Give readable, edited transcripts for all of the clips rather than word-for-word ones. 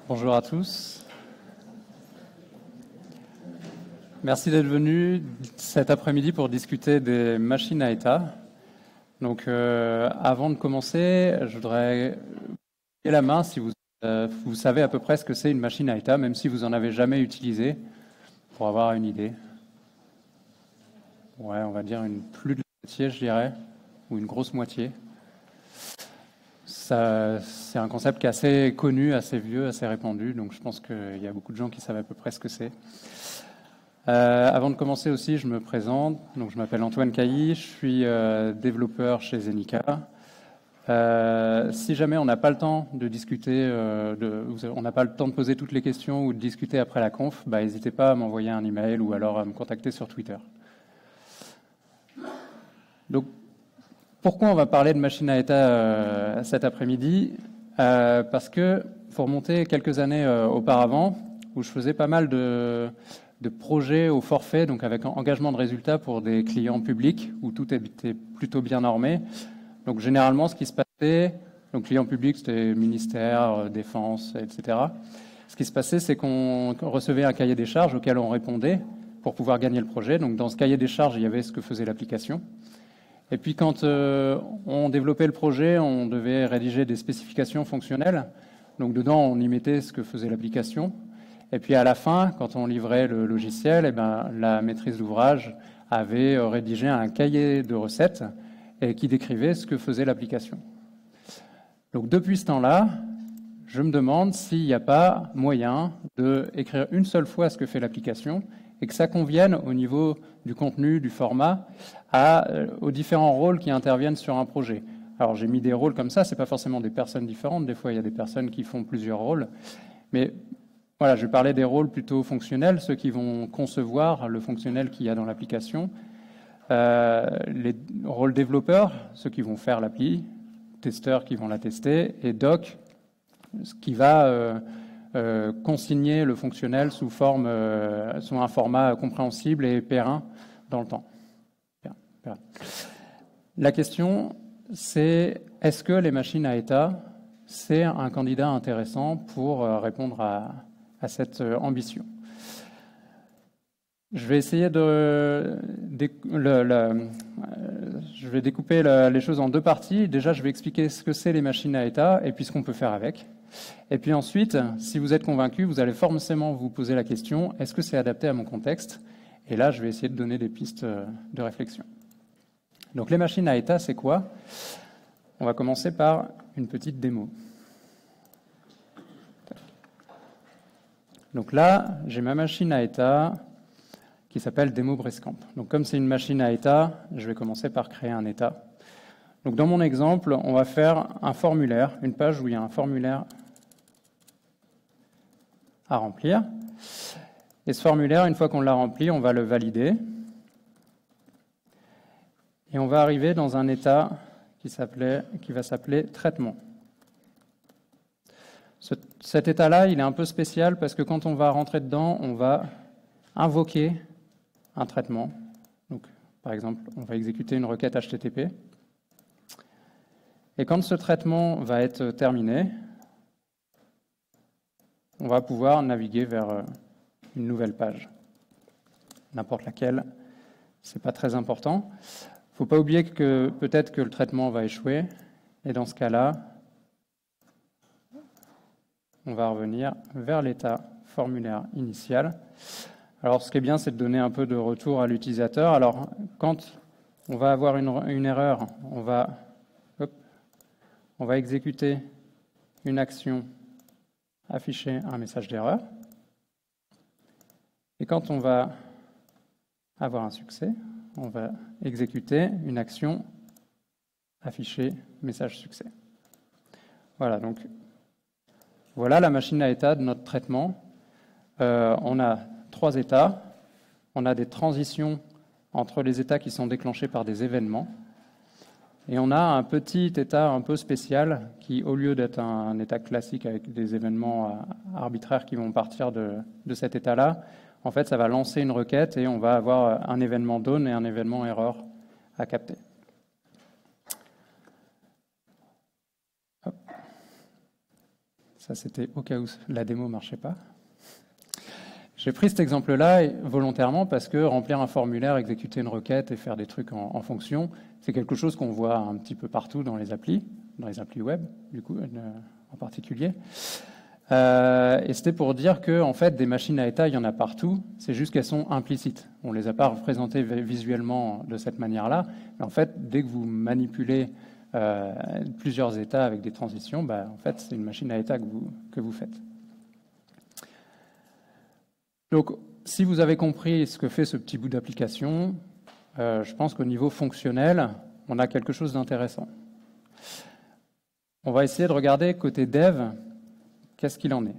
Bonjour à tous. Merci d'être venus cet après-midi pour discuter des machines à état. Donc, avant de commencer, je voudrais lever la main si vous savez à peu près ce que c'est une machine à état, même si vous en avez jamais utilisé, pour avoir une idée. Ouais, on va dire plus de la moitié, je dirais, ou une grosse moitié. C'est un concept qui est assez connu, assez vieux, assez répandu, donc je pense qu'il y a beaucoup de gens qui savent à peu près ce que c'est. Avant de commencer aussi, je me présente. Donc, je m'appelle Antoine Cailly, je suis développeur chez Zenica. Si jamais on n'a pas le temps de discuter, on n'a pas le temps de poser toutes les questions ou de discuter après la conf, n'hésitez pas à m'envoyer un email ou alors à me contacter sur Twitter. Donc, pourquoi on va parler de machine à état cet après-midi? Parce que, faut remonter quelques années auparavant, où je faisais pas mal de projets au forfait, donc avec engagement de résultats pour des clients publics, où tout était plutôt bien normé. Donc généralement, ce qui se passait, donc clients publics, c'était ministère, défense, etc. Ce qui se passait, c'est qu'on recevait un cahier des charges auquel on répondait pour pouvoir gagner le projet. Donc dans ce cahier des charges, il y avait ce que faisait l'application. Et puis quand on développait le projet, on devait rédiger des spécifications fonctionnelles. Donc dedans, on y mettait ce que faisait l'application. Et puis à la fin, quand on livrait le logiciel, la maîtrise d'ouvrage avait rédigé un cahier de recettes et qui décrivait ce que faisait l'application. Donc depuis ce temps-là, je me demande s'il n'y a pas moyen d'écrire une seule fois ce que fait l'application et que ça convienne au niveau du contenu, du format, aux différents rôles qui interviennent sur un projet. Alors j'ai mis des rôles comme ça, ce n'est pas forcément des personnes différentes, des fois il y a des personnes qui font plusieurs rôles, mais voilà, je parlais des rôles plutôt fonctionnels, ceux qui vont concevoir le fonctionnel qu'il y a dans l'application. Les rôles développeurs, ceux qui vont faire l'appli, testeurs qui vont la tester, et doc, ce qui va consigner le fonctionnel sous un format compréhensible et périn dans le temps. La question, c'est est-ce que les machines à état, c'est un candidat intéressant pour répondre à cette ambition. Je vais essayer je vais découper les choses en deux parties. Déjà, je vais expliquer ce que c'est les machines à état et puis ce qu'on peut faire avec. Et puis ensuite, si vous êtes convaincu, vous allez forcément vous poser la question, est-ce que c'est adapté à mon contexte? Et là, je vais essayer de donner des pistes de réflexion. Donc les machines à état, c'est quoi? On va commencer par une petite démo. Donc là, j'ai ma machine à état qui s'appelle Demo Brescamp. Donc comme c'est une machine à état, je vais commencer par créer un état. Donc dans mon exemple, on va faire un formulaire, une page où il y a un formulaire à remplir. Et ce formulaire, une fois qu'on l'a rempli, on va le valider. Et on va arriver dans un état qui va s'appeler traitement. Cet état-là, il est un peu spécial parce que quand on va rentrer dedans, on va invoquer un traitement. Donc, par exemple, on va exécuter une requête HTTP. Et quand ce traitement va être terminé, on va pouvoir naviguer vers une nouvelle page. N'importe laquelle, ce n'est pas très important. Il ne faut pas oublier que peut-être que le traitement va échouer. Et dans ce cas-là, on va revenir vers l'état formulaire initial. Alors, ce qui est bien, c'est de donner un peu de retour à l'utilisateur. Alors, quand on va avoir une erreur, on va exécuter une action, afficher un message d'erreur. Et quand on va avoir un succès, on va exécuter une action, afficher message succès. Voilà, donc voilà la machine à état de notre traitement. On a 3 états. On a des transitions entre les états qui sont déclenchés par des événements. Et on a un petit état un peu spécial qui, au lieu d'être un état classique avec des événements arbitraires qui vont partir de cet état-là, en fait, ça va lancer une requête et on va avoir un événement down et un événement error à capter. Ça, c'était au cas où la démo ne marchait pas. J'ai pris cet exemple-là volontairement parce que remplir un formulaire, exécuter une requête et faire des trucs en fonction, c'est quelque chose qu'on voit un petit peu partout dans les applis web, du coup, en particulier. Et c'était pour dire que, en fait, des machines à état, il y en a partout. C'est juste qu'elles sont implicites. On ne les a pas représentées visuellement de cette manière-là. Mais en fait, dès que vous manipulez plusieurs états avec des transitions, en fait, c'est une machine à état que vous faites. Donc, si vous avez compris ce que fait ce petit bout d'application, je pense qu'au niveau fonctionnel, on a quelque chose d'intéressant. On va essayer de regarder côté dev, qu'est-ce qu'il en est.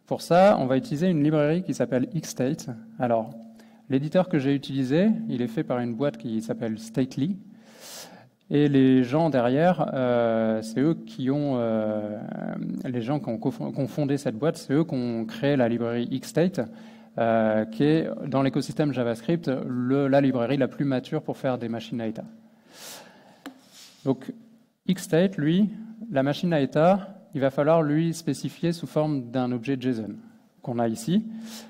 Pour ça, on va utiliser une librairie qui s'appelle Xstate. Alors, l'éditeur que j'ai utilisé, il est fait par une boîte qui s'appelle Stately. Et les gens derrière, c'est eux qui ont, les gens qui ont fondé cette boîte, c'est eux qui ont créé la librairie Xstate, qui est dans l'écosystème JavaScript la librairie la plus mature pour faire des machines à état. Donc Xstate, lui, la machine à état, il va falloir lui spécifier sous forme d'un objet JSON qu'on a ici.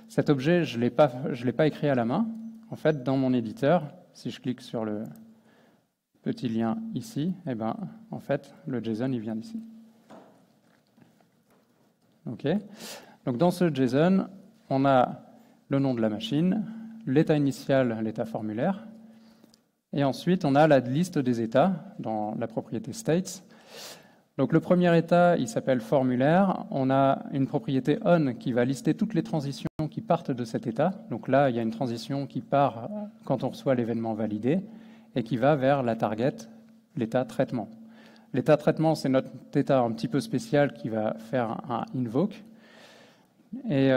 Cet objet, je l'ai pas écrit à la main. En fait, dans mon éditeur, si je clique sur le petit lien ici, en fait, le JSON, il vient d'ici. OK. Donc, dans ce JSON, on a le nom de la machine, l'état initial, l'état formulaire, et ensuite, on a la liste des états dans la propriété states. Donc, le premier état, il s'appelle formulaire. On a une propriété on qui va lister toutes les transitions qui partent de cet état. Donc là, il y a une transition qui part quand on reçoit l'événement validé, et qui va vers la target, l'état traitement. L'état traitement, c'est notre état un petit peu spécial qui va faire un invoke, et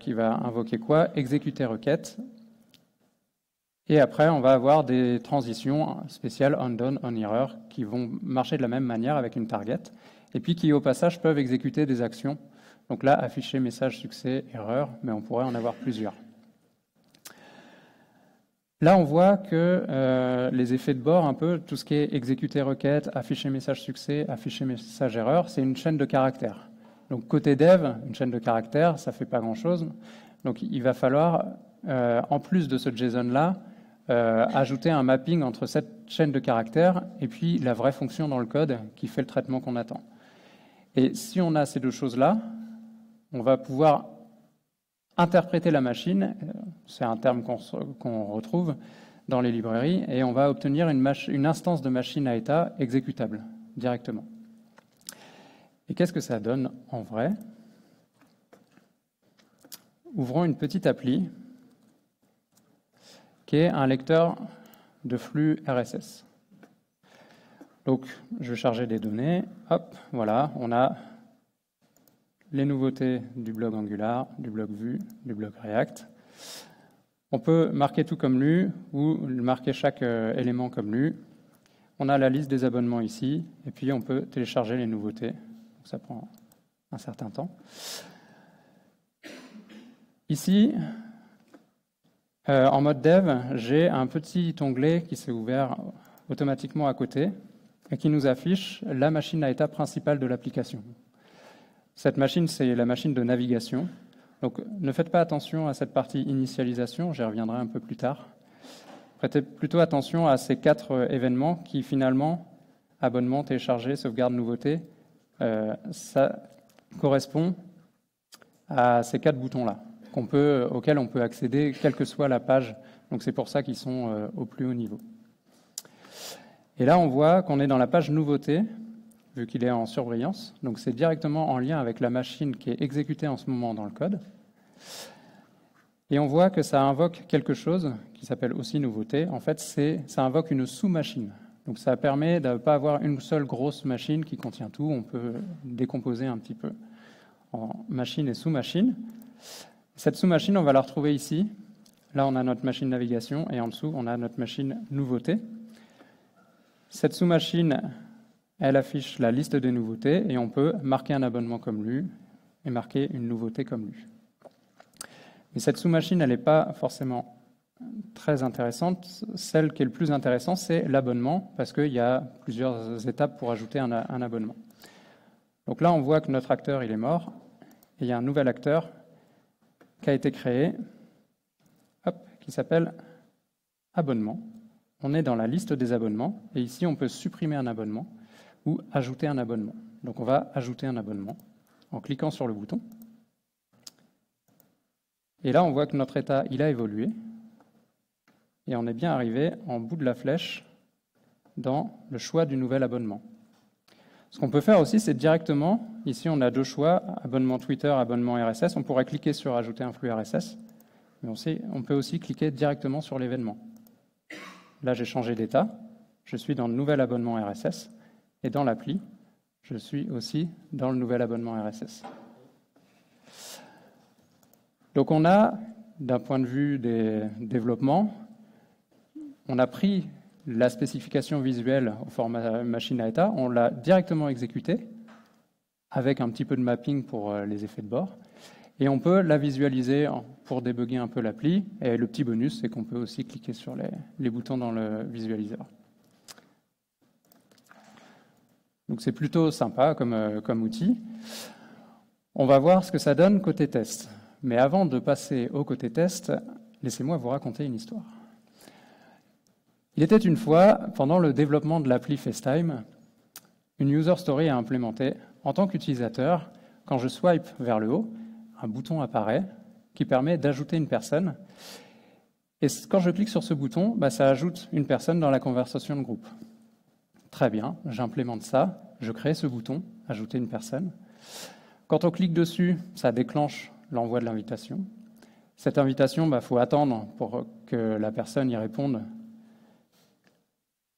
qui va invoquer quoi? Exécuter requête. Et après, on va avoir des transitions spéciales on-done, on-error, qui vont marcher de la même manière avec une target, et puis qui, au passage, peuvent exécuter des actions. Donc là, afficher message, succès, erreur, mais on pourrait en avoir plusieurs. Là, on voit que les effets de bord, un peu, tout ce qui est exécuter requête, afficher message succès, afficher message erreur, c'est une chaîne de caractères. Donc, côté dev, une chaîne de caractères, ça ne fait pas grand-chose. Donc, il va falloir, en plus de ce JSON-là, ajouter un mapping entre cette chaîne de caractères et puis la vraie fonction dans le code qui fait le traitement qu'on attend. Et si on a ces deux choses-là, on va pouvoir interpréter la machine, c'est un terme qu'on retrouve dans les librairies, et on va obtenir une instance de machine à état exécutable directement. Et qu'est-ce que ça donne en vrai? Ouvrons une petite appli qui est un lecteur de flux RSS. Donc, je vais charger des données. Hop, voilà, on a les nouveautés du blog Angular, du blog Vue, du blog React. On peut marquer tout comme lu ou marquer chaque élément comme lu. On a la liste des abonnements ici, et puis on peut télécharger les nouveautés. Donc ça prend un certain temps. Ici, en mode dev, j'ai un petit onglet qui s'est ouvert automatiquement à côté et qui nous affiche la machine à état principale de l'application. Cette machine, c'est la machine de navigation. Donc, ne faites pas attention à cette partie initialisation, j'y reviendrai un peu plus tard. Prêtez plutôt attention à ces 4 événements qui, finalement, abonnement, télécharger, sauvegarde, nouveauté, ça correspond à ces 4 boutons-là, auxquels on peut accéder, quelle que soit la page. Donc, c'est pour ça qu'ils sont au plus haut niveau. Et là, on voit qu'on est dans la page nouveauté, vu qu'il est en surbrillance. Donc, c'est directement en lien avec la machine qui est exécutée en ce moment dans le code. Et on voit que ça invoque quelque chose qui s'appelle aussi nouveauté. En fait, ça invoque une sous-machine. Donc, ça permet de ne pas avoir une seule grosse machine qui contient tout. On peut décomposer un petit peu en machine et sous-machine. Cette sous-machine, on va la retrouver ici. Là, on a notre machine navigation et en dessous, on a notre machine nouveauté. Cette sous-machine, elle affiche la liste des nouveautés et on peut marquer un abonnement comme lu et marquer une nouveauté comme lu. Mais cette sous-machine, elle n'est pas forcément très intéressante. Celle qui est le plus intéressant, c'est l'abonnement, parce qu'il y a plusieurs étapes pour ajouter un abonnement. Donc là, on voit que notre acteur, il est mort, et il y a un nouvel acteur qui a été créé, qui s'appelle abonnement. On est dans la liste des abonnements, et ici, on peut supprimer un abonnement ou ajouter un abonnement. Donc on va ajouter un abonnement en cliquant sur le bouton. Et là, on voit que notre état, il a évolué, et on est bien arrivé en bout de la flèche dans le choix du nouvel abonnement. Ce qu'on peut faire aussi, c'est directement, ici on a deux choix, abonnement Twitter, abonnement RSS, on pourrait cliquer sur ajouter un flux RSS, mais on peut aussi cliquer directement sur l'événement. Là j'ai changé d'état, je suis dans le nouvel abonnement RSS, et dans l'appli, je suis aussi dans le nouvel abonnement RSS. Donc on a, d'un point de vue des développements, on a pris la spécification visuelle au format machine à état, on l'a directement exécutée avec un petit peu de mapping pour les effets de bord, et on peut la visualiser pour débugger un peu l'appli, et le petit bonus, c'est qu'on peut aussi cliquer sur les boutons dans le visualiseur. Donc c'est plutôt sympa comme outil. On va voir ce que ça donne côté test. Mais avant de passer au côté test, laissez-moi vous raconter une histoire. Il était une fois, pendant le développement de l'appli FaceTime, une user story à implémenter. En tant qu'utilisateur, quand je swipe vers le haut, un bouton apparaît qui permet d'ajouter une personne. Et quand je clique sur ce bouton, ça ajoute une personne dans la conversation de groupe. Très bien, j'implémente ça, je crée ce bouton, ajouter une personne. Quand on clique dessus, ça déclenche l'envoi de l'invitation. Cette invitation, faut attendre pour que la personne y réponde.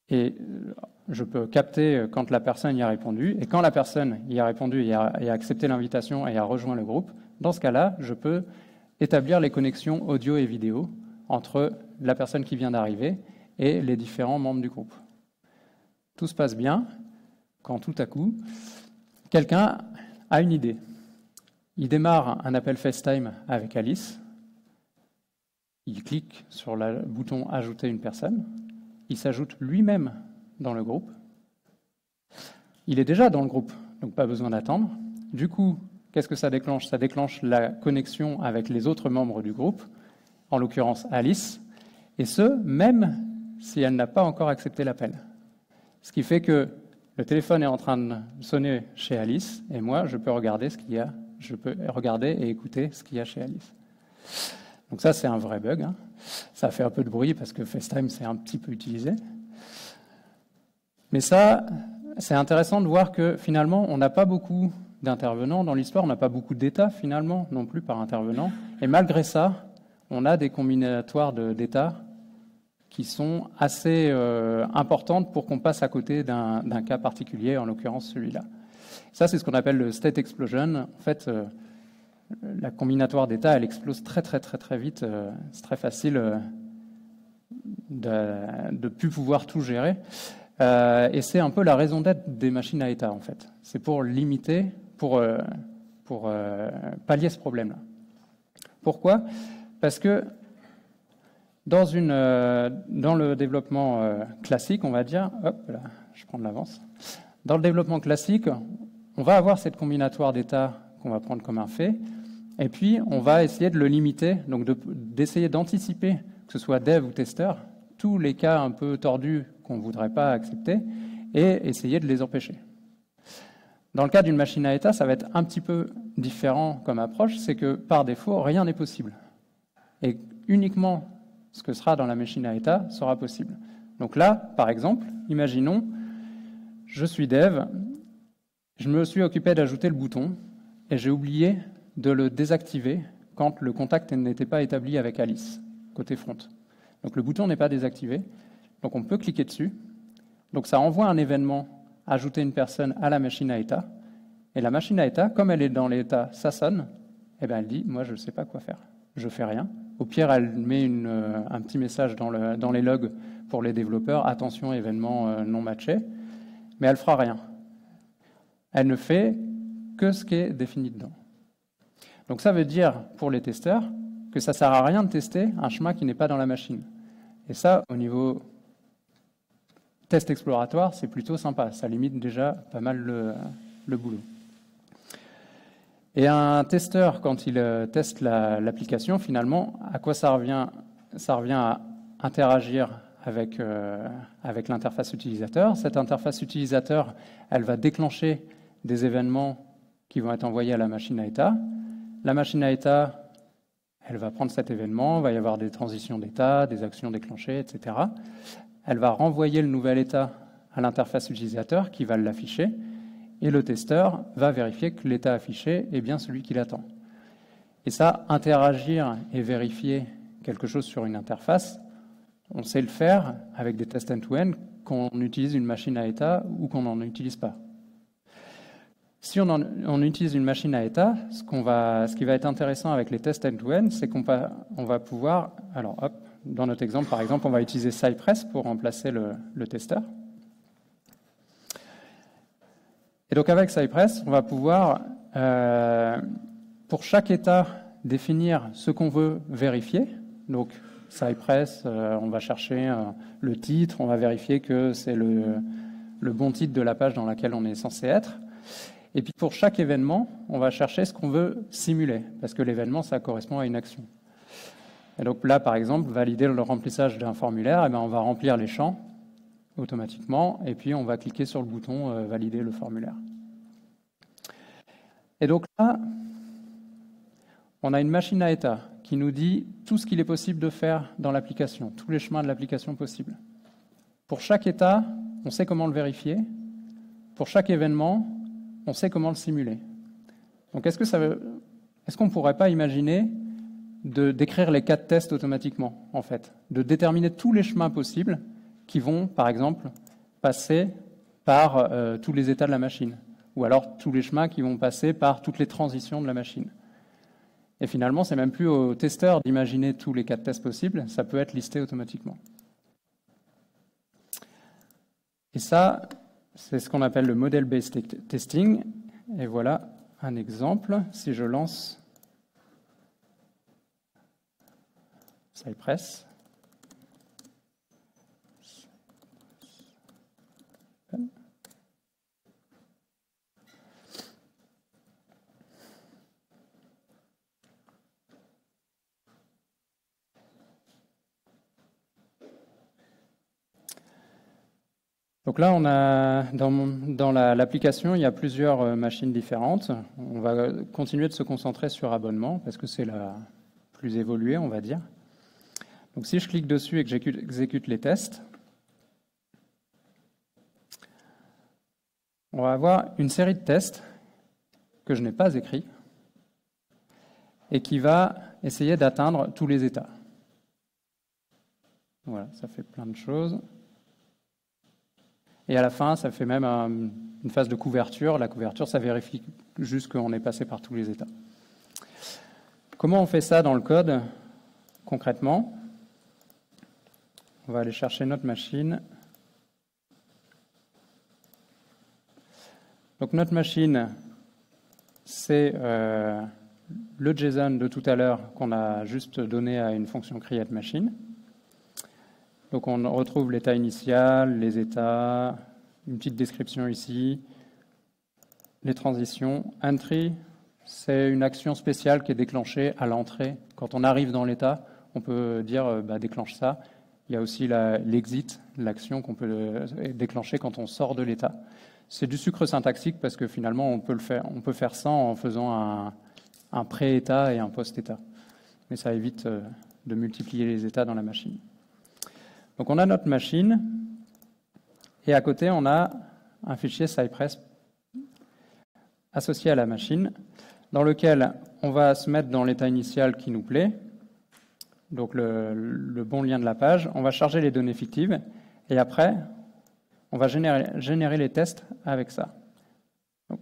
Et je peux capter quand la personne y a répondu. Et quand la personne y a répondu et a accepté l'invitation et a rejoint le groupe, dans ce cas-là, je peux établir les connexions audio et vidéo entre la personne qui vient d'arriver et les différents membres du groupe. Tout se passe bien quand tout à coup, quelqu'un a une idée. Il démarre un appel FaceTime avec Alice. Il clique sur le bouton « Ajouter une personne ». Il s'ajoute lui-même dans le groupe. Il est déjà dans le groupe, donc pas besoin d'attendre. Du coup, qu'est-ce que ça déclenche? Ça déclenche la connexion avec les autres membres du groupe, en l'occurrence Alice, et ce, même si elle n'a pas encore accepté l'appel. Ce qui fait que le téléphone est en train de sonner chez Alice, et moi, je peux regarder ce qu'il y a. Je peux regarder et écouter ce qu'il y a chez Alice. Donc ça, c'est un vrai bug. Ça fait un peu de bruit parce que FaceTime, c'est un petit peu utilisé. Mais ça, c'est intéressant de voir que finalement, on n'a pas beaucoup d'intervenants dans l'histoire, on n'a pas beaucoup d'états finalement non plus par intervenant. Et malgré ça, on a des combinatoires d'états qui sont assez importantes pour qu'on passe à côté d'un cas particulier, en l'occurrence celui-là. Ça, c'est ce qu'on appelle le state explosion. En fait, la combinatoire d'états, elle explose très vite. C'est très facile de plus pouvoir tout gérer. Et c'est un peu la raison d'être des machines à état, en fait. C'est pour limiter, pour pallier ce problème-là. Pourquoi? Parce que dans le développement classique, on va dire, hop là, je prends de l'avance. Dans le développement classique, on va avoir cette combinatoire d'états qu'on va prendre comme un fait, et puis on va essayer de le limiter, donc d'essayer d'anticiper, que ce soit dev ou testeur, tous les cas un peu tordus qu'on ne voudrait pas accepter, et essayer de les empêcher. Dans le cas d'une machine à état, ça va être un petit peu différent comme approche, c'est que par défaut, rien n'est possible. Et uniquement ce que sera dans la machine à état sera possible. Donc là, par exemple, imaginons, je suis dev, je me suis occupé d'ajouter le bouton et j'ai oublié de le désactiver quand le contact n'était pas établi avec Alice, côté front. Donc le bouton n'est pas désactivé, donc on peut cliquer dessus. Donc ça envoie un événement, ajouter une personne à la machine à état. Et la machine à état, comme elle est dans l'état ça sonne, elle dit, moi je ne sais pas quoi faire, je ne fais rien. Au pire, elle met un petit message dans les logs pour les développeurs, attention, événement non matché, mais elle ne fera rien. Elle ne fait que ce qui est défini dedans. Donc ça veut dire, pour les testeurs, que ça ne sert à rien de tester un chemin qui n'est pas dans la machine. Et ça, au niveau test exploratoire, c'est plutôt sympa. Ça limite déjà pas mal le boulot. Et un testeur, quand il teste l'application, finalement, à quoi ça revient? Ça revient à interagir avec l'interface utilisateur. Cette interface utilisateur, elle va déclencher des événements qui vont être envoyés à la machine à état. La machine à état, elle va prendre cet événement, il va y avoir des transitions d'état, des actions déclenchées, etc. Elle va renvoyer le nouvel état à l'interface utilisateur qui va l'afficher, et le testeur va vérifier que l'état affiché est bien celui qu'il attend. Et ça, interagir et vérifier quelque chose sur une interface, on sait le faire avec des tests end-to-end qu'on utilise une machine à état ou qu'on n'en utilise pas. Si on utilise une machine à état, ce qui va être intéressant avec les tests end-to-end, c'est qu'on va pouvoir, alors hop, dans notre exemple par exemple, on va utiliser Cypress pour remplacer le testeur. Et donc avec Cypress, on va pouvoir, pour chaque état, définir ce qu'on veut vérifier. Donc Cypress, on va chercher le titre, on va vérifier que c'est le bon titre de la page dans laquelle on est censé être. Et puis pour chaque événement, on va chercher ce qu'on veut simuler, parce que l'événement, ça correspond à une action. Et donc là, par exemple, valider le remplissage d'un formulaire, et bien on va remplir les champs automatiquement, et puis on va cliquer sur le bouton valider le formulaire. Et donc là, on a une machine à état qui nous dit tout ce qu'il est possible de faire dans l'application, tous les chemins de l'application possibles. Pour chaque état, on sait comment le vérifier. Pour chaque événement, on sait comment le simuler. Donc est-ce qu'on ne pourrait pas imaginer d'écrire les 4 tests automatiquement, en fait, de déterminer tous les chemins possibles qui vont, par exemple, passer par tous les états de la machine, ou alors tous les chemins qui vont passer par toutes les transitions de la machine. Et finalement, c'est même plus au testeur d'imaginer tous les 4 tests possibles, ça peut être listé automatiquement. Et ça, c'est ce qu'on appelle le model-based testing. Et voilà un exemple. Si je lance Cypress, donc là, on a dans l'application, il y a plusieurs machines différentes. On va continuer de se concentrer sur abonnement parce que c'est la plus évoluée, on va dire. Donc si je clique dessus et que j'exécute les tests, on va avoir une série de tests que je n'ai pas écrits et qui va essayer d'atteindre tous les états. Voilà, ça fait plein de choses. Et à la fin, ça fait même une phase de couverture. La couverture, ça vérifie juste qu'on est passé par tous les états. Comment on fait ça dans le code, concrètement? On va aller chercher notre machine. Donc notre machine, c'est le JSON de tout à l'heure qu'on a juste donné à une fonction createMachine. Donc on retrouve l'état initial, les états, une petite description ici, les transitions. Entry, c'est une action spéciale qui est déclenchée à l'entrée. Quand on arrive dans l'état, on peut dire déclenche ça. Il y a aussi l'exit, l'action qu'on peut déclencher quand on sort de l'état. C'est du sucre syntaxique parce que finalement on peut faire ça en faisant un pré-état et un post-état. Mais ça évite de multiplier les états dans la machine. Donc on a notre machine, et à côté on a un fichier Cypress associé à la machine, dans lequel on va se mettre dans l'état initial qui nous plaît, donc le bon lien de la page, on va charger les données fictives, et après on va générer les tests avec ça. Donc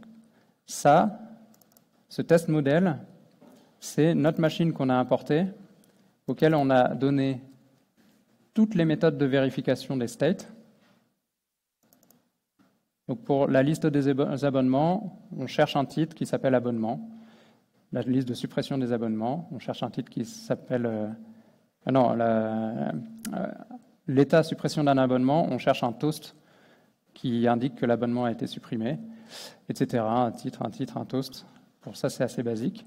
ce test modèle, c'est notre machine qu'on a importée, auquel on a donné toutes les méthodes de vérification des states. Donc pour la liste des abonnements, on cherche un titre qui s'appelle abonnement. La liste de suppression des abonnements, on cherche un titre qui s'appelle... l'état suppression d'un abonnement, on cherche un toast qui indique que l'abonnement a été supprimé, etc. Un titre, un toast. Pour ça, c'est assez basique.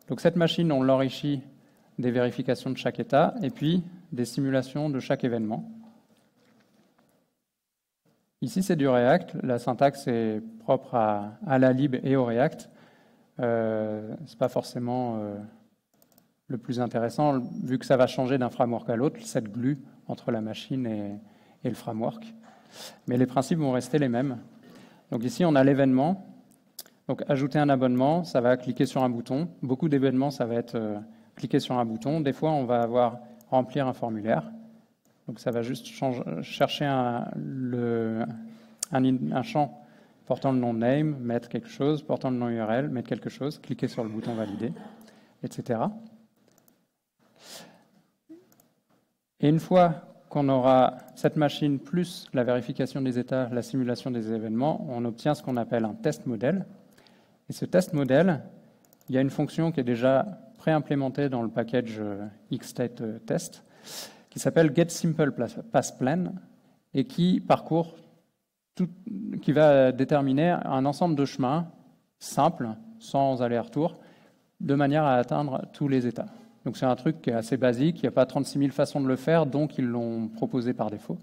Donc cette machine, on l'enrichit des vérifications de chaque état et puis des simulations de chaque événement. Ici, c'est du React. La syntaxe est propre à la lib et au React. Ce n'est pas forcément le plus intéressant, vu que ça va changer d'un framework à l'autre, cette glue entre la machine et le framework. Mais les principes vont rester les mêmes. Donc ici, on a l'événement. Donc ajouter un abonnement, ça va cliquer sur un bouton. Beaucoup d'événements, ça va être cliquer sur un bouton. Des fois, on va avoir remplir un formulaire. Donc ça va juste chercher un champ portant le nom name, mettre quelque chose, portant le nom URL, mettre quelque chose, cliquer sur le bouton valider, etc. Et une fois qu'on aura cette machine plus la vérification des états, la simulation des événements, on obtient ce qu'on appelle un test modèle. Et ce test modèle, il y a une fonction qui est déjà pré-implémentée dans le package xstate test, qui s'appelle getSimplePassPlan et qui va déterminer un ensemble de chemins simples, sans aller-retour, de manière à atteindre tous les états. Donc c'est un truc qui est assez basique, il n'y a pas 36 000 façons de le faire, donc ils l'ont proposé par défaut.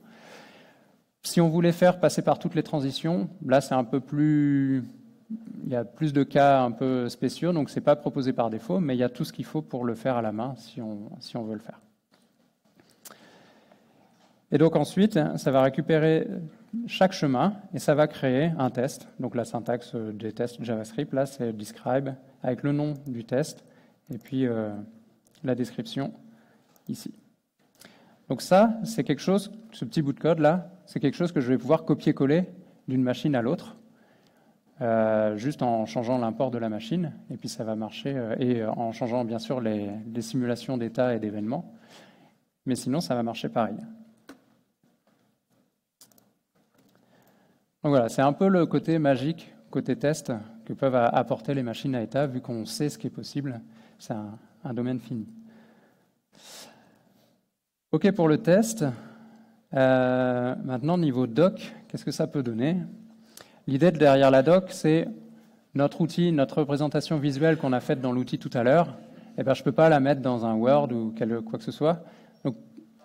Si on voulait faire passer par toutes les transitions, là c'est un peu plus... Il y a plus de cas un peu spéciaux, donc ce n'est pas proposé par défaut, mais il y a tout ce qu'il faut pour le faire à la main si on veut le faire. Et donc ensuite, ça va récupérer chaque chemin et ça va créer un test. Donc la syntaxe des tests JavaScript, là c'est describe avec le nom du test et puis la description ici. Donc ça, c'est quelque chose, ce petit bout de code là, c'est quelque chose que je vais pouvoir copier-coller d'une machine à l'autre, juste en changeant l'import de la machine, et puis ça va marcher, et en changeant bien sûr les simulations d'états et d'événements, mais sinon ça va marcher pareil. Donc voilà, c'est un peu le côté magique, côté test, que peuvent apporter les machines à état, vu qu'on sait ce qui est possible. C'est un domaine fini. OK pour le test. Maintenant, niveau doc, qu'est-ce que ça peut donner? L'idée derrière la doc, c'est notre outil, notre représentation visuelle qu'on a faite dans l'outil tout à l'heure. Eh ben, je ne peux pas la mettre dans un Word ou quoi que ce soit. Donc,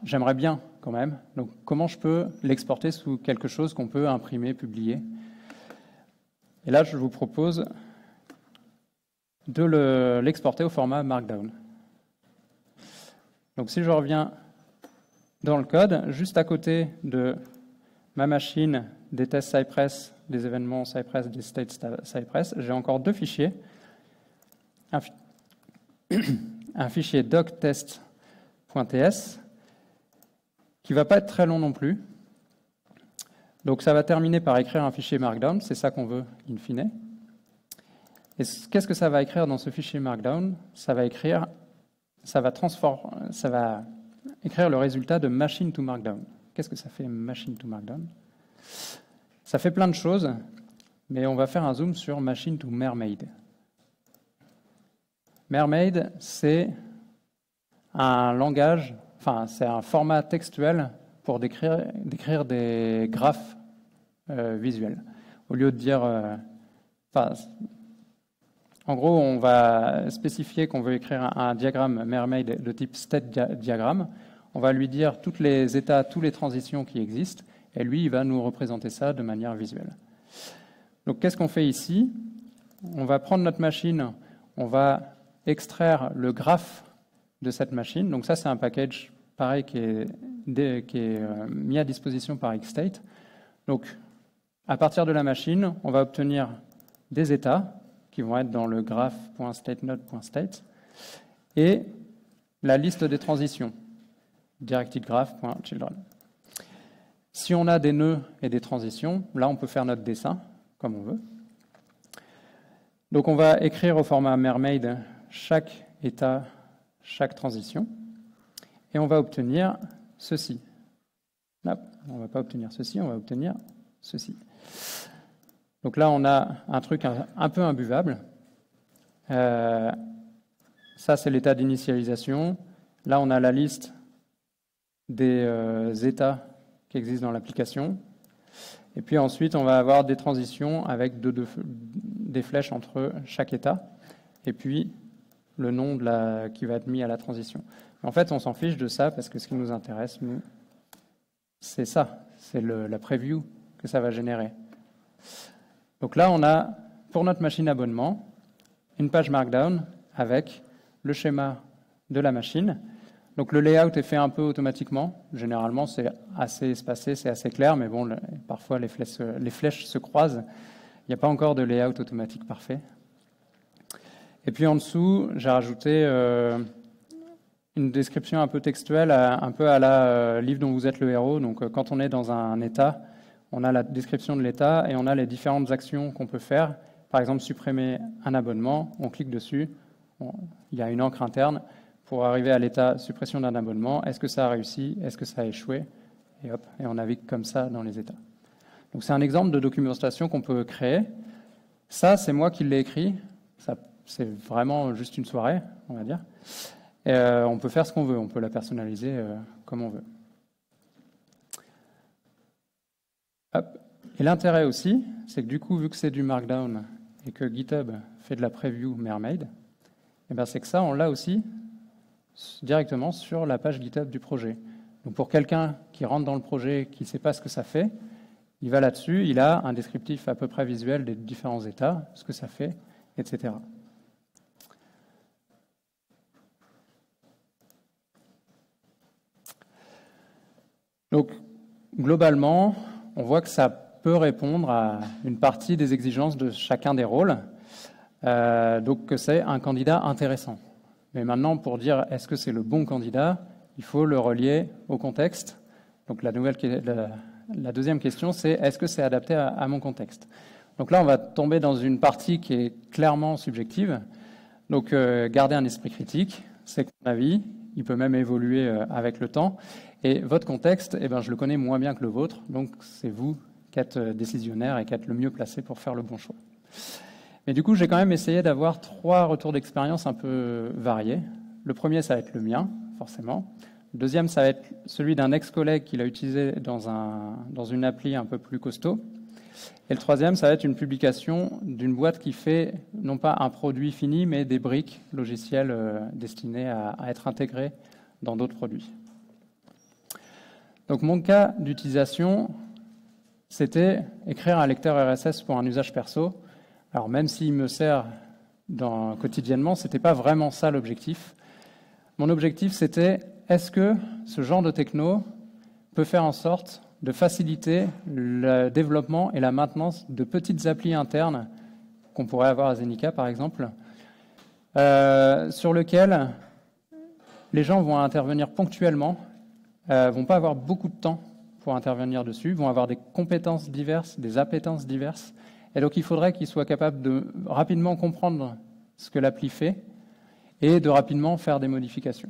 j'aimerais bien quand même. Donc, comment je peux l'exporter sous quelque chose qu'on peut imprimer, publier? Et là, je vous propose de l'exporter au format Markdown. Donc, si je reviens dans le code, juste à côté de ma machine, des tests Cypress, des événements Cypress, des states Cypress, j'ai encore deux fichiers. Un fichier doctest.ts qui ne va pas être très long non plus. Donc ça va terminer par écrire un fichier Markdown, c'est ça qu'on veut in fine. Et qu'est-ce que ça va écrire dans ce fichier Markdown? Ça va écrire le résultat de machine to Markdown. Qu'est-ce que ça fait machine to Markdown? Ça fait plein de choses, mais on va faire un zoom sur machine to Mermaid. Mermaid, c'est un langage, c'est un format textuel pour décrire des graphes visuels. Au lieu de dire... en gros, on va spécifier qu'on veut écrire un diagramme Mermaid de type state diagramme. On va lui dire tous les états, toutes les transitions qui existent, et lui, il va nous représenter ça de manière visuelle. Donc, qu'est-ce qu'on fait ici? On va prendre notre machine, on va extraire le graphe de cette machine. Donc ça, c'est un package pareil qui est mis à disposition par xstate. Donc, à partir de la machine, on va obtenir des états qui vont être dans le graph.statenode.state et la liste des transitions, directedgraph.children. Si on a des nœuds et des transitions, là, on peut faire notre dessin comme on veut. Donc, on va écrire au format Mermaid chaque état, chaque transition, et on va obtenir ceci. Là, on ne va pas obtenir ceci, on va obtenir ceci. Donc là, on a un truc un peu imbuvable. Ça, c'est l'état d'initialisation. Là, on a la liste des états qui existent dans l'application. Et puis ensuite, on va avoir des transitions avec de des flèches entre chaque état, et puis le nom qui va être mis à la transition. En fait, on s'en fiche de ça parce que ce qui nous intéresse, nous, c'est ça, c'est la preview que ça va générer. Donc là, on a, pour notre machine abonnement, une page Markdown avec le schéma de la machine. Donc le layout est fait un peu automatiquement. Généralement, c'est assez espacé, c'est assez clair, mais bon, parfois les flèches se croisent. Il n'y a pas encore de layout automatique parfait. Et puis en dessous, j'ai rajouté une description un peu textuelle, un peu à la livre dont vous êtes le héros. Donc quand on est dans un état, on a la description de l'état et on a les différentes actions qu'on peut faire. Par exemple, supprimer un abonnement, on clique dessus, il y a une encre interne pour arriver à l'état suppression d'un abonnement. Est-ce que ça a réussi? Est-ce que ça a échoué? Et hop, et on navigue comme ça dans les états. Donc c'est un exemple de documentation qu'on peut créer. Ça, c'est moi qui l'ai écrit. C'est vraiment juste une soirée, on va dire. Et, on peut faire ce qu'on veut, on peut la personnaliser comme on veut. Hop. Et l'intérêt aussi, c'est que du coup, vu que c'est du Markdown et que GitHub fait de la preview Mermaid, et ben c'est que ça, on l'a aussi directement sur la page GitHub du projet. Donc pour quelqu'un qui rentre dans le projet, qui ne sait pas ce que ça fait, il va là-dessus, il a un descriptif à peu près visuel des différents états, ce que ça fait, etc. Donc, globalement, on voit que ça peut répondre à une partie des exigences de chacun des rôles, donc que c'est un candidat intéressant. Mais maintenant, pour dire est-ce que c'est le bon candidat, il faut le relier au contexte. Donc la deuxième question, c'est est-ce que c'est adapté à mon contexte? Donc là, on va tomber dans une partie qui est clairement subjective. Donc garder un esprit critique, c'est mon avis, il peut même évoluer avec le temps. Et votre contexte, eh ben, je le connais moins bien que le vôtre, donc c'est vous qui êtes décisionnaire et qui êtes le mieux placé pour faire le bon choix. Mais du coup, j'ai quand même essayé d'avoir 3 retours d'expérience un peu variés. Le premier, ça va être le mien, forcément. Le deuxième, ça va être celui d'un ex-collègue qui l'a utilisé dans une appli un peu plus costaud. Et le troisième, ça va être une publication d'une boîte qui fait non pas un produit fini, mais des briques logicielles destinées à être intégrées dans d'autres produits. Donc mon cas d'utilisation, c'était écrire un lecteur RSS pour un usage perso. Alors même s'il me sert quotidiennement, ce n'était pas vraiment ça l'objectif. Mon objectif, c'était est-ce que ce genre de techno peut faire en sorte de faciliter le développement et la maintenance de petites applis internes qu'on pourrait avoir à Zenica, par exemple, sur lesquelles les gens vont intervenir ponctuellement, vont pas avoir beaucoup de temps pour intervenir dessus, vont avoir des compétences diverses, des appétences diverses, et donc il faudrait qu'ils soient capables de rapidement comprendre ce que l'appli fait et de rapidement faire des modifications.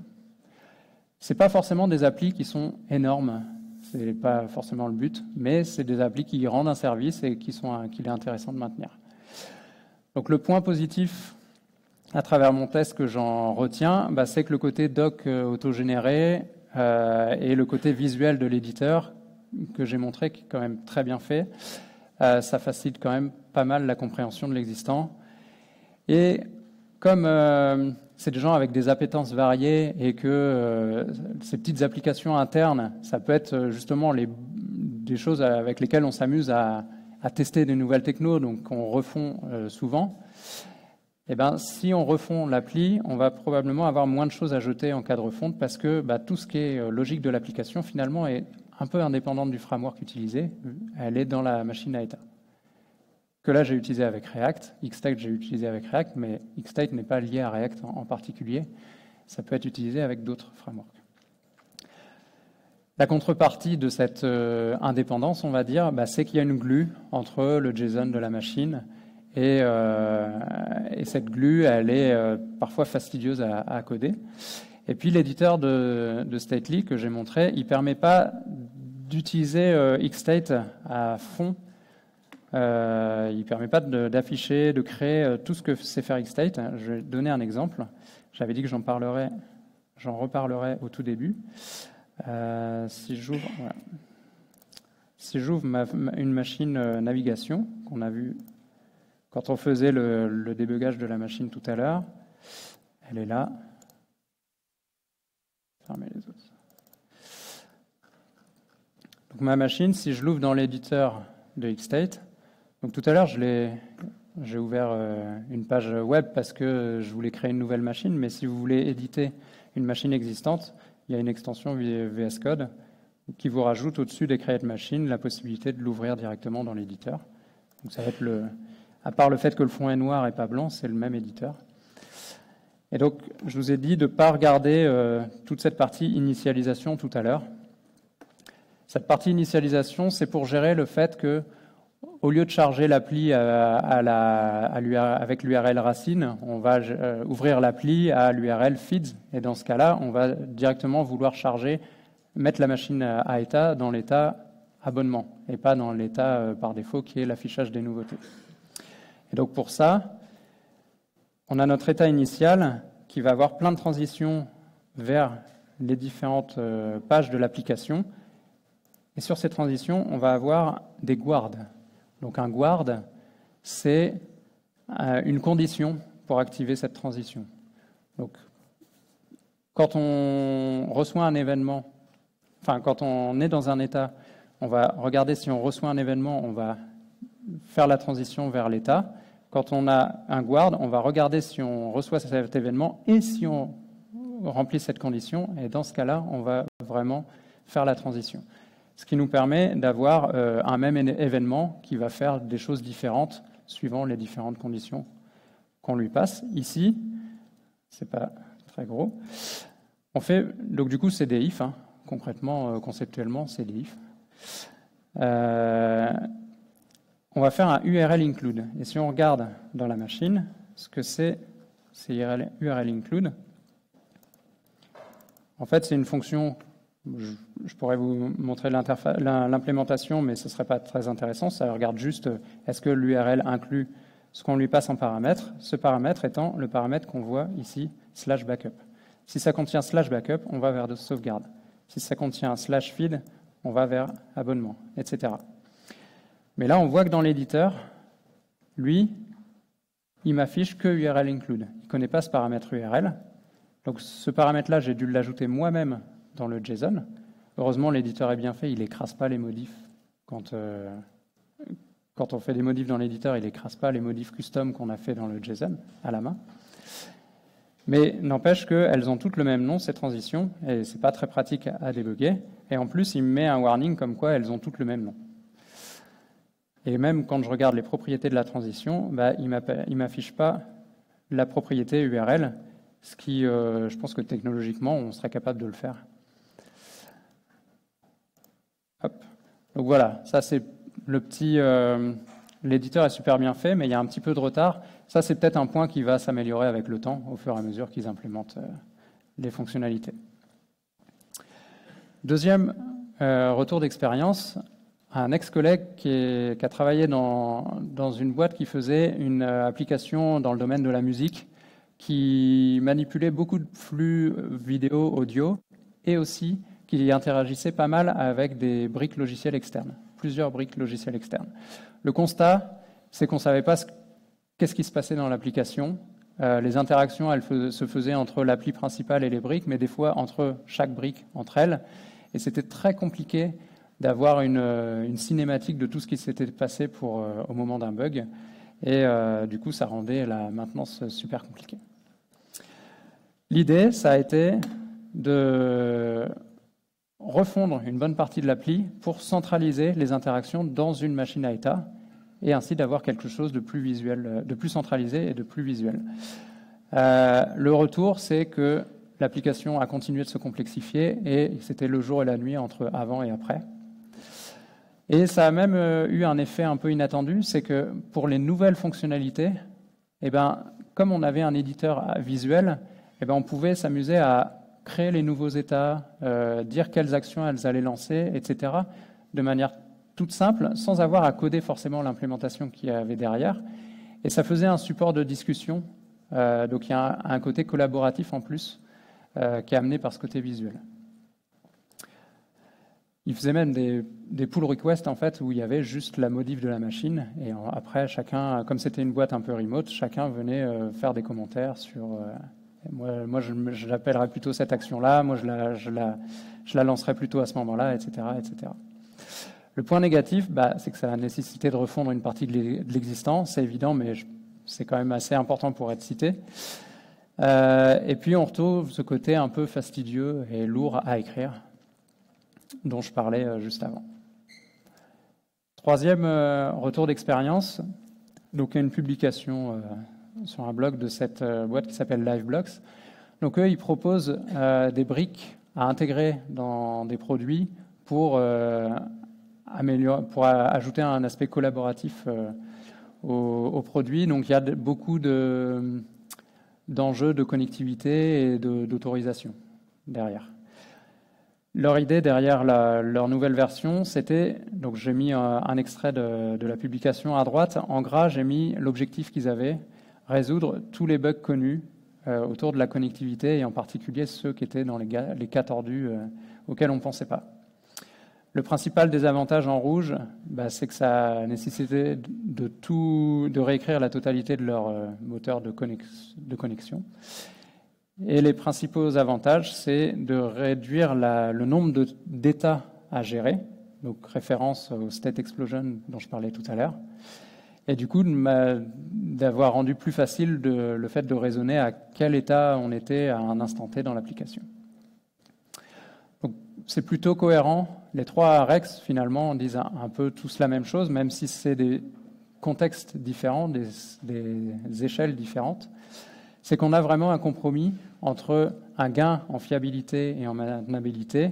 C'est pas forcément des applis qui sont énormes, c'est pas forcément le but, mais c'est des applis qui rendent un service et qu'il est intéressant de maintenir. Donc le point positif à travers mon test que j'en retiens, c'est que le côté doc autogénéré et le côté visuel de l'éditeur que j'ai montré, qui est quand même très bien fait, ça facilite quand même pas mal la compréhension de l'existant. Et comme c'est des gens avec des appétences variées et que ces petites applications internes, ça peut être justement des choses avec lesquelles on s'amuse à tester des nouvelles technos, donc on refond souvent. Eh ben, si on refond l'appli, on va probablement avoir moins de choses à jeter en cas de refonte parce que tout ce qui est logique de l'application, finalement, est un peu indépendante du framework utilisé. Elle est dans la machine à état. Que là, j'ai utilisé avec React. Xstate, j'ai utilisé avec React, mais Xstate n'est pas lié à React en particulier. Ça peut être utilisé avec d'autres frameworks. La contrepartie de cette indépendance, on va dire, c'est qu'il y a une glue entre le JSON de la machine et cette glue, elle est parfois fastidieuse à coder. Et puis l'éditeur de Stately que j'ai montré, il ne permet pas d'utiliser Xstate à fond. Il ne permet pas d'afficher, de créer tout ce que sait faire Xstate. Je vais donner un exemple. J'avais dit que j'en reparlerai au tout début. Si j'ouvre une machine navigation qu'on a vu Quand on faisait le débugage de la machine tout à l'heure, elle est là. Fermez les autres. Donc ma machine, si je l'ouvre dans l'éditeur de Xstate, donc tout à l'heure j'ai ouvert une page web parce que je voulais créer une nouvelle machine, mais si vous voulez éditer une machine existante, il y a une extension VS Code qui vous rajoute au-dessus des Create Machines la possibilité de l'ouvrir directement dans l'éditeur. Donc ça va être à part le fait que le fond est noir et pas blanc, c'est le même éditeur. Et donc je vous ai dit de ne pas regarder toute cette partie initialisation tout à l'heure. Cette partie initialisation, c'est pour gérer le fait que au lieu de charger l'appli avec l'URL racine, on va ouvrir l'appli à l'URL feeds. Et dans ce cas-là, on va directement vouloir mettre la machine à état dans l'état abonnement et pas dans l'état par défaut qui est l'affichage des nouveautés. Et donc pour ça, on a notre état initial qui va avoir plein de transitions vers les différentes pages de l'application. Et sur ces transitions, on va avoir des guards. Donc un guard, c'est une condition pour activer cette transition. Donc quand on reçoit un événement, quand on est dans un état, on va regarder si on reçoit un événement, on va faire la transition vers l'état. Quand on a un guard, on va regarder si on reçoit cet événement et si on remplit cette condition. Et dans ce cas-là, on va vraiment faire la transition. Ce qui nous permet d'avoir un même événement qui va faire des choses différentes suivant les différentes conditions qu'on lui passe. Ici, c'est pas très gros. On fait, donc du coup, c'est des if. Concrètement, conceptuellement, c'est des if. On va faire un URL include. Et si on regarde dans la machine, ce que c'est URL include. En fait, c'est une fonction. Je pourrais vous montrer l'implémentation, mais ce ne serait pas très intéressant. Ça regarde juste est-ce que l'URL inclut ce qu'on lui passe en paramètre, ce paramètre étant le paramètre qu'on voit ici, /backup. Si ça contient /backup, on va vers de sauvegarde. Si ça contient /feed, on va vers abonnement, etc. Mais là, on voit que dans l'éditeur, lui, il m'affiche que URL include. Il ne connaît pas ce paramètre URL. Donc ce paramètre-là, j'ai dû l'ajouter moi-même dans le JSON. Heureusement, l'éditeur est bien fait, il n'écrase pas les modifs. Quand on fait des modifs dans l'éditeur, il n'écrase pas les modifs custom qu'on a fait dans le JSON à la main. Mais n'empêche qu'elles ont toutes le même nom, ces transitions, et ce n'est pas très pratique à débugger. Et en plus, il me met un warning comme quoi elles ont toutes le même nom. Et même quand je regarde les propriétés de la transition, il ne m'affiche pas la propriété URL, ce qui, je pense que technologiquement, on serait capable de le faire. Hop. Donc voilà, ça c'est le petit... l'éditeur est super bien fait, mais il y a un petit peu de retard. Ça, c'est peut-être un point qui va s'améliorer avec le temps, au fur et à mesure qu'ils implémentent les fonctionnalités. Deuxième retour d'expérience, un ex-collègue qui a travaillé dans une boîte qui faisait une application dans le domaine de la musique, qui manipulait beaucoup de flux vidéo, audio, et aussi qui interagissait pas mal avec des briques logicielles externes, plusieurs briques logicielles externes. Le constat, c'est qu'on ne savait pas qu'est-ce qui se passait dans l'application. Les interactions, elles se faisaient entre l'appli principale et les briques, mais des fois entre chaque brique, entre elles. Et c'était très compliqué d'avoir une cinématique de tout ce qui s'était passé au moment d'un bug. Et du coup, ça rendait la maintenance super compliquée. L'idée, ça a été de refondre une bonne partie de l'appli pour centraliser les interactions dans une machine à état et ainsi d'avoir quelque chose de plus visuel, de plus centralisé et de plus visuel. Le retour, c'est que l'application a continué de se complexifier et c'était le jour et la nuit entre avant et après. Et ça a même eu un effet un peu inattendu, c'est que pour les nouvelles fonctionnalités, comme on avait un éditeur visuel, on pouvait s'amuser à créer les nouveaux états, dire quelles actions elles allaient lancer, etc., de manière toute simple, sans avoir à coder forcément l'implémentation qu'il y avait derrière. Et ça faisait un support de discussion, donc il y a un côté collaboratif en plus, qui est amené par ce côté visuel. Ils faisaient même des pull requests en fait où il y avait juste la modif de la machine et après chacun, comme c'était une boîte un peu remote, chacun venait faire des commentaires sur. Moi je l'appellerais plutôt cette action-là. Moi je la lancerais plutôt à ce moment-là, etc., etc. Le point négatif, c'est que ça a nécessité de refondre une partie de l'existant. C'est évident, mais c'est quand même assez important pour être cité. Et puis on retrouve ce côté un peu fastidieux et lourd à écrire, dont je parlais juste avant. Troisième retour d'expérience, donc une publication sur un blog de cette boîte qui s'appelle LiveBlocks. Donc eux, ils proposent des briques à intégrer dans des produits pour ajouter un aspect collaboratif au produit. Donc il y a beaucoup d'enjeux de connectivité et d'autorisation derrière. Leur idée derrière leur nouvelle version, c'était, donc j'ai mis un extrait de la publication à droite, en gras j'ai mis l'objectif qu'ils avaient, résoudre tous les bugs connus autour de la connectivité et en particulier ceux qui étaient dans les cas tordus auxquels on ne pensait pas. Le principal désavantage en rouge, c'est que ça a nécessité de réécrire la totalité de leur moteur de connexion. Et les principaux avantages, c'est de réduire le nombre d'états à gérer, donc référence au state explosion dont je parlais tout à l'heure, et du coup d'avoir rendu plus facile le fait de raisonner à quel état on était à un instant T dans l'application. Donc c'est plutôt cohérent. Les trois Rex, finalement, disent un peu tous la même chose, même si c'est des contextes différents, des échelles différentes. C'est qu'on a vraiment un compromis entre un gain en fiabilité et en maintenabilité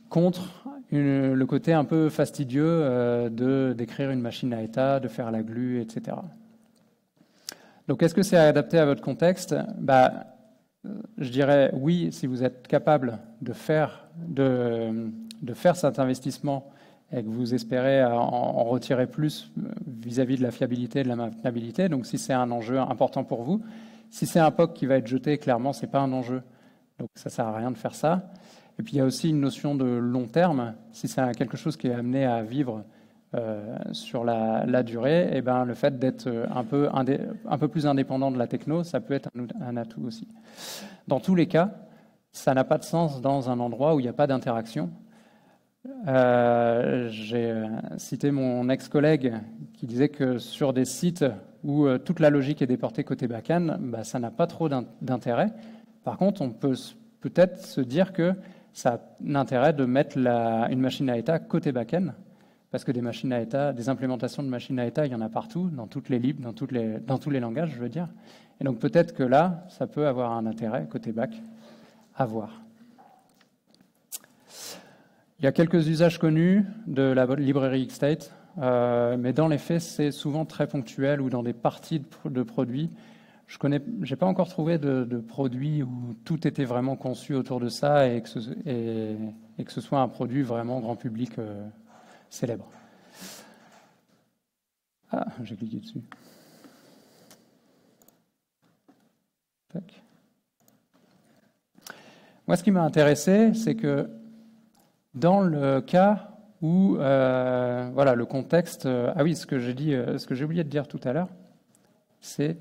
contre le côté un peu fastidieux d'écrire une machine à état, de faire la glue, etc. Donc, est-ce que c'est adapté à votre contexte ? Je dirais oui, si vous êtes capable de faire cet investissement et que vous espérez en retirer plus vis-à-vis de la fiabilité et de la maintenabilité. Donc, si c'est un enjeu important pour vous, si c'est un POC qui va être jeté, clairement, c'est pas un enjeu. Donc, ça sert à rien de faire ça. Et puis, il y a aussi une notion de long terme. Si c'est quelque chose qui est amené à vivre sur la durée, et le fait d'être un peu plus indépendant de la techno, ça peut être un atout aussi. Dans tous les cas, ça n'a pas de sens dans un endroit où il n'y a pas d'interaction. J'ai cité mon ex-collègue qui disait que sur des sites où toute la logique est déportée côté back-end, ça n'a pas trop d'intérêt. Par contre, on peut peut-être se dire que ça a l'intérêt de mettre une machine à état côté back-end, parce que des machines à état, des implémentations de machines à état, il y en a partout, dans toutes les libres, dans tous les langages, je veux dire. Et donc peut-être que là, ça peut avoir un intérêt côté back à voir. Il y a quelques usages connus de la librairie Xstate, mais dans les faits, c'est souvent très ponctuel ou dans des parties de produits. J'ai pas encore trouvé de produit où tout était vraiment conçu autour de ça et que ce soit un produit vraiment grand public célèbre. Ah, j'ai cliqué dessus. Tac. Moi, ce qui m'a intéressé, c'est que dans le cas où, le contexte. Ah oui, ce que j'ai oublié de dire tout à l'heure, c'est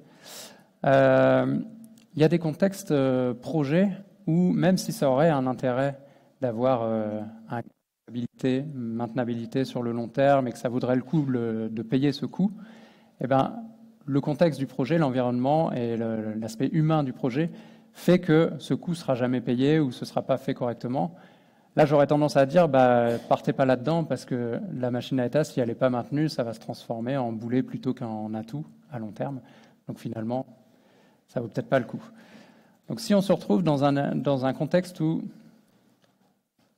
il y a des contextes projets où même si ça aurait un intérêt d'avoir une maintenabilité sur le long terme et que ça vaudrait le coup de payer ce coût, le contexte du projet, l'environnement et l'aspect humain du projet fait que ce coût ne sera jamais payé ou ce ne sera pas fait correctement. Là, j'aurais tendance à dire, partez pas là-dedans parce que la machine à état, si elle n'est pas maintenue, ça va se transformer en boulet plutôt qu'en atout à long terme. Donc finalement, ça vaut peut-être pas le coup. Donc si on se retrouve dans un contexte où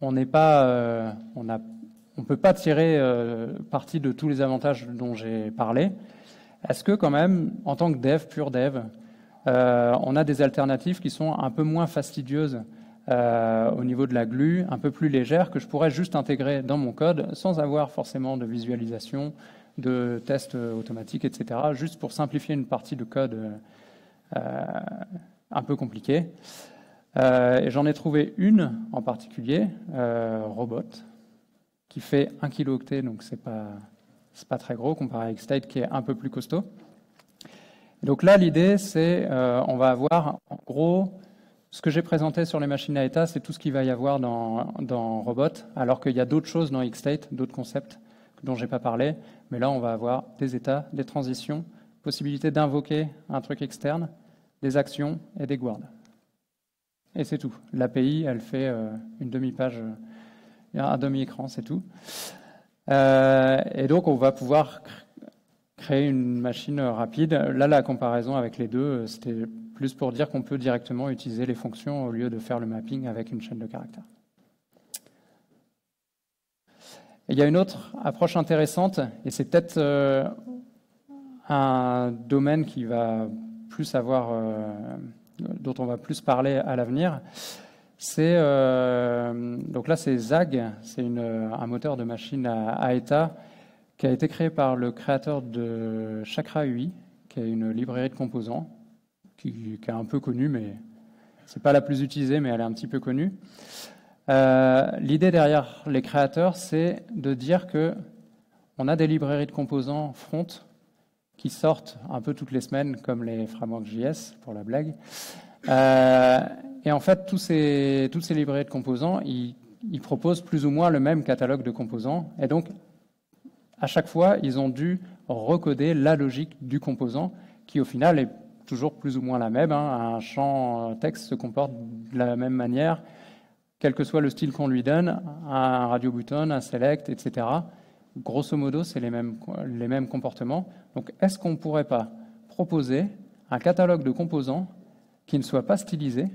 on n'est pas, on peut pas tirer parti de tous les avantages dont j'ai parlé, est-ce que quand même, en tant que dev, pur dev, on a des alternatives qui sont un peu moins fastidieuses au niveau de la glue, un peu plus légères, que je pourrais juste intégrer dans mon code sans avoir forcément de visualisation, de tests automatiques, etc., juste pour simplifier une partie de code un peu compliquée. Et j'en ai trouvé une en particulier, Robot, qui fait 1 kilooctet, donc c'est pas très gros comparé à Xstate qui est un peu plus costaud. Et donc là, l'idée, c'est on va avoir en gros ce que j'ai présenté sur les machines à état, c'est tout ce qu'il va y avoir dans Robot, alors qu'il y a d'autres choses dans Xstate, d'autres concepts dont j'ai pas parlé. Mais là, on va avoir des états, des transitions, possibilité d'invoquer un truc externe, des actions et des guards. Et c'est tout. L'API, elle fait une demi-page, un demi-écran, c'est tout. Et donc, on va pouvoir créer une machine rapide. Là, la comparaison avec les deux, c'était plus pour dire qu'on peut directement utiliser les fonctions au lieu de faire le mapping avec une chaîne de caractères. Et il y a une autre approche intéressante, et c'est peut-être un domaine qui va plus avoir, dont on va plus parler à l'avenir. C'est donc là, c'est Zag, c'est un moteur de machine à état qui a été créé par le créateur de Chakra UI, qui est une librairie de composants, qui est un peu connue, mais c'est pas la plus utilisée, mais elle est un petit peu connue. L'idée derrière les créateurs, c'est de dire que on a des librairies de composants front qui sortent un peu toutes les semaines, comme les frameworks JS, pour la blague. Et en fait, toutes ces librairies de composants, ils proposent plus ou moins le même catalogue de composants. Et donc, à chaque fois, ils ont dû recoder la logique du composant, qui au final est toujours plus ou moins la même. Un champ texte se comporte de la même manière, quel que soit le style qu'on lui donne, un radio button, un select, etc. Grosso modo, c'est les mêmes comportements. Donc, est-ce qu'on ne pourrait pas proposer un catalogue de composants qui ne soit pas stylisé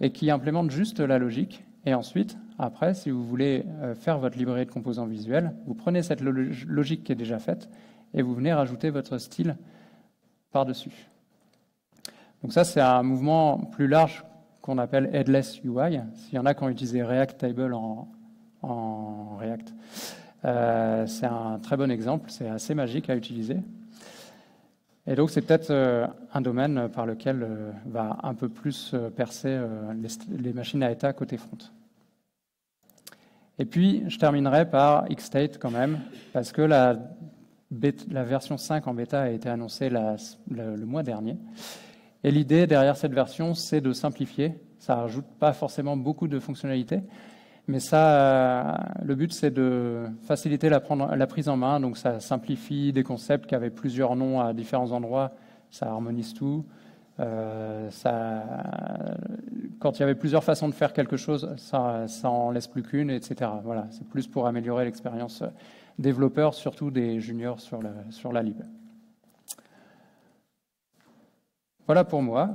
et qui implémente juste la logique? Et ensuite, après, si vous voulez faire votre librairie de composants visuels, vous prenez cette logique qui est déjà faite et vous venez rajouter votre style par-dessus. Donc ça, c'est un mouvement plus large qu'on appelle Headless UI. S'il y en a qui ont utilisé React Table en React, c'est un très bon exemple, c'est assez magique à utiliser. Et donc, c'est peut-être un domaine par lequel va un peu plus percer les machines à état côté front. Et puis, je terminerai par Xstate quand même, parce que la version 5 en bêta a été annoncée le mois dernier. Et l'idée derrière cette version, c'est de simplifier. Ça ne rajoute pas forcément beaucoup de fonctionnalités, mais le but, c'est de faciliter la prise en main. Donc, ça simplifie des concepts qui avaient plusieurs noms à différents endroits. Ça harmonise tout. Quand il y avait plusieurs façons de faire quelque chose, ça en laisse plus qu'une, etc. Voilà, c'est plus pour améliorer l'expérience développeur, surtout des juniors sur la lib. Voilà pour moi.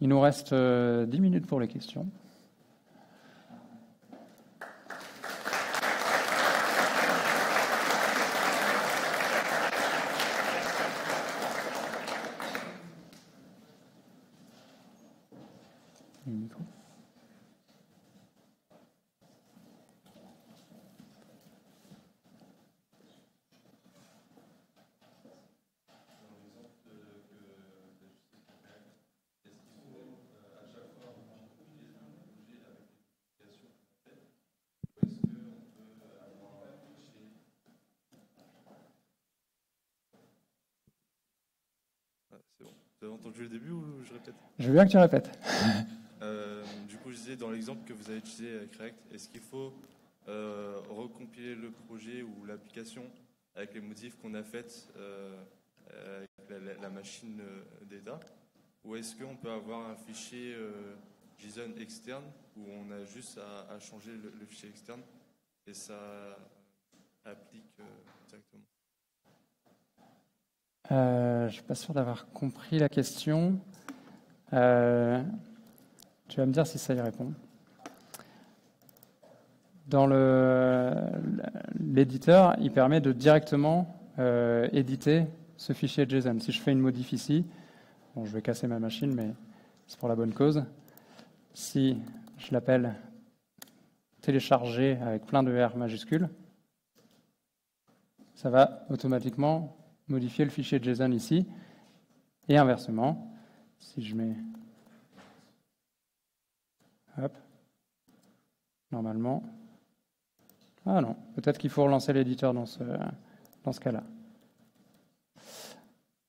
Il nous reste 10 minutes pour les questions. Le micro. C'est bon. Vous avez entendu le début ou je répète? Je veux bien que tu répètes. Du coup, je disais dans l'exemple que vous avez utilisé avec React, est-ce qu'il faut recompiler le projet ou l'application avec les modifs qu'on a faites avec la machine d'état, ou est-ce qu'on peut avoir un fichier JSON externe où on a juste à changer le fichier externe et ça applique directement? Je ne suis pas sûr d'avoir compris la question. Tu vas me dire si ça y répond. Dans l'éditeur, il permet de directement éditer ce fichier JSON. Si je fais une modif ici, bon, je vais casser ma machine, mais c'est pour la bonne cause. Si je l'appelle télécharger avec plein de R majuscules, ça va automatiquement modifier le fichier JSON ici. Et inversement, si je mets Hop. Normalement. Ah non, peut-être qu'il faut relancer l'éditeur dans ce cas-là.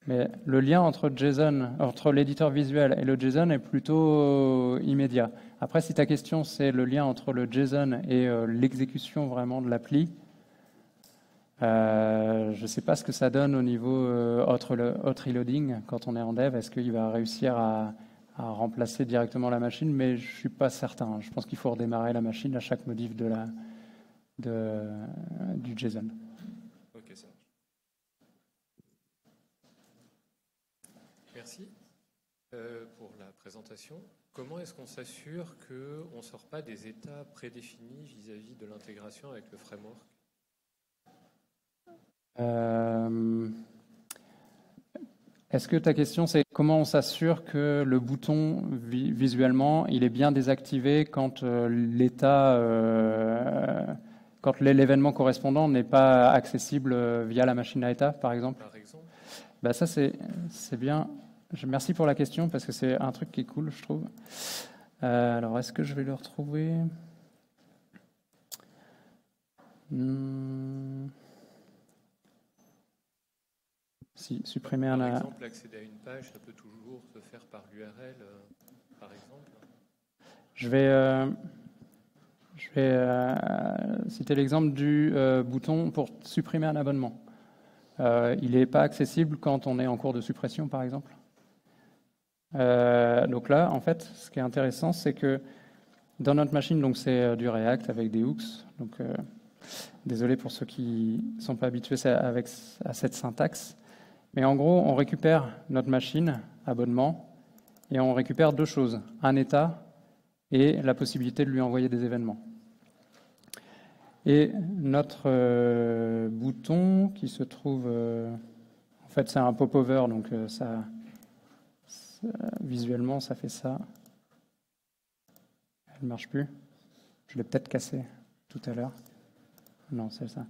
Mais le lien entre JSON, entre l'éditeur visuel et le JSON est plutôt immédiat. Après, si ta question c'est le lien entre le JSON et l'exécution vraiment de l'appli, je ne sais pas ce que ça donne au niveau hot reloading quand on est en dev. Est-ce qu'il va réussir à remplacer directement la machine? Mais je ne suis pas certain. Je pense qu'il faut redémarrer la machine à chaque modif du JSON. Ok, ça marche. Merci pour la présentation. Comment est-ce qu'on s'assure qu'on ne sort pas des états prédéfinis vis-à-vis de l'intégration avec le framework? Est-ce que ta question c'est comment on s'assure que le bouton visuellement il est bien désactivé quand quand l'événement correspondant n'est pas accessible via la machine à état, par exemple? Par exemple. Bah ça c'est bien. Merci pour la question parce que c'est un truc qui est cool, je trouve. Alors est-ce que je vais le retrouver? Si, supprimer Par exemple, accéder à une page, ça peut toujours se faire par l'URL, par exemple. Je vais citer l'exemple du bouton pour supprimer un abonnement. Il n'est pas accessible quand on est en cours de suppression, par exemple. Donc là, en fait, ce qui est intéressant, c'est que dans notre machine, donc c'est du React avec des hooks. Donc, désolé pour ceux qui ne sont pas habitués à cette syntaxe. Mais en gros, on récupère notre machine, abonnement, et on récupère deux choses, un état et la possibilité de lui envoyer des événements. Et notre bouton qui se trouve... en fait, c'est un popover, donc visuellement, ça fait ça. Elle ne marche plus. Je l'ai peut-être cassé tout à l'heure. Non, c'est ça.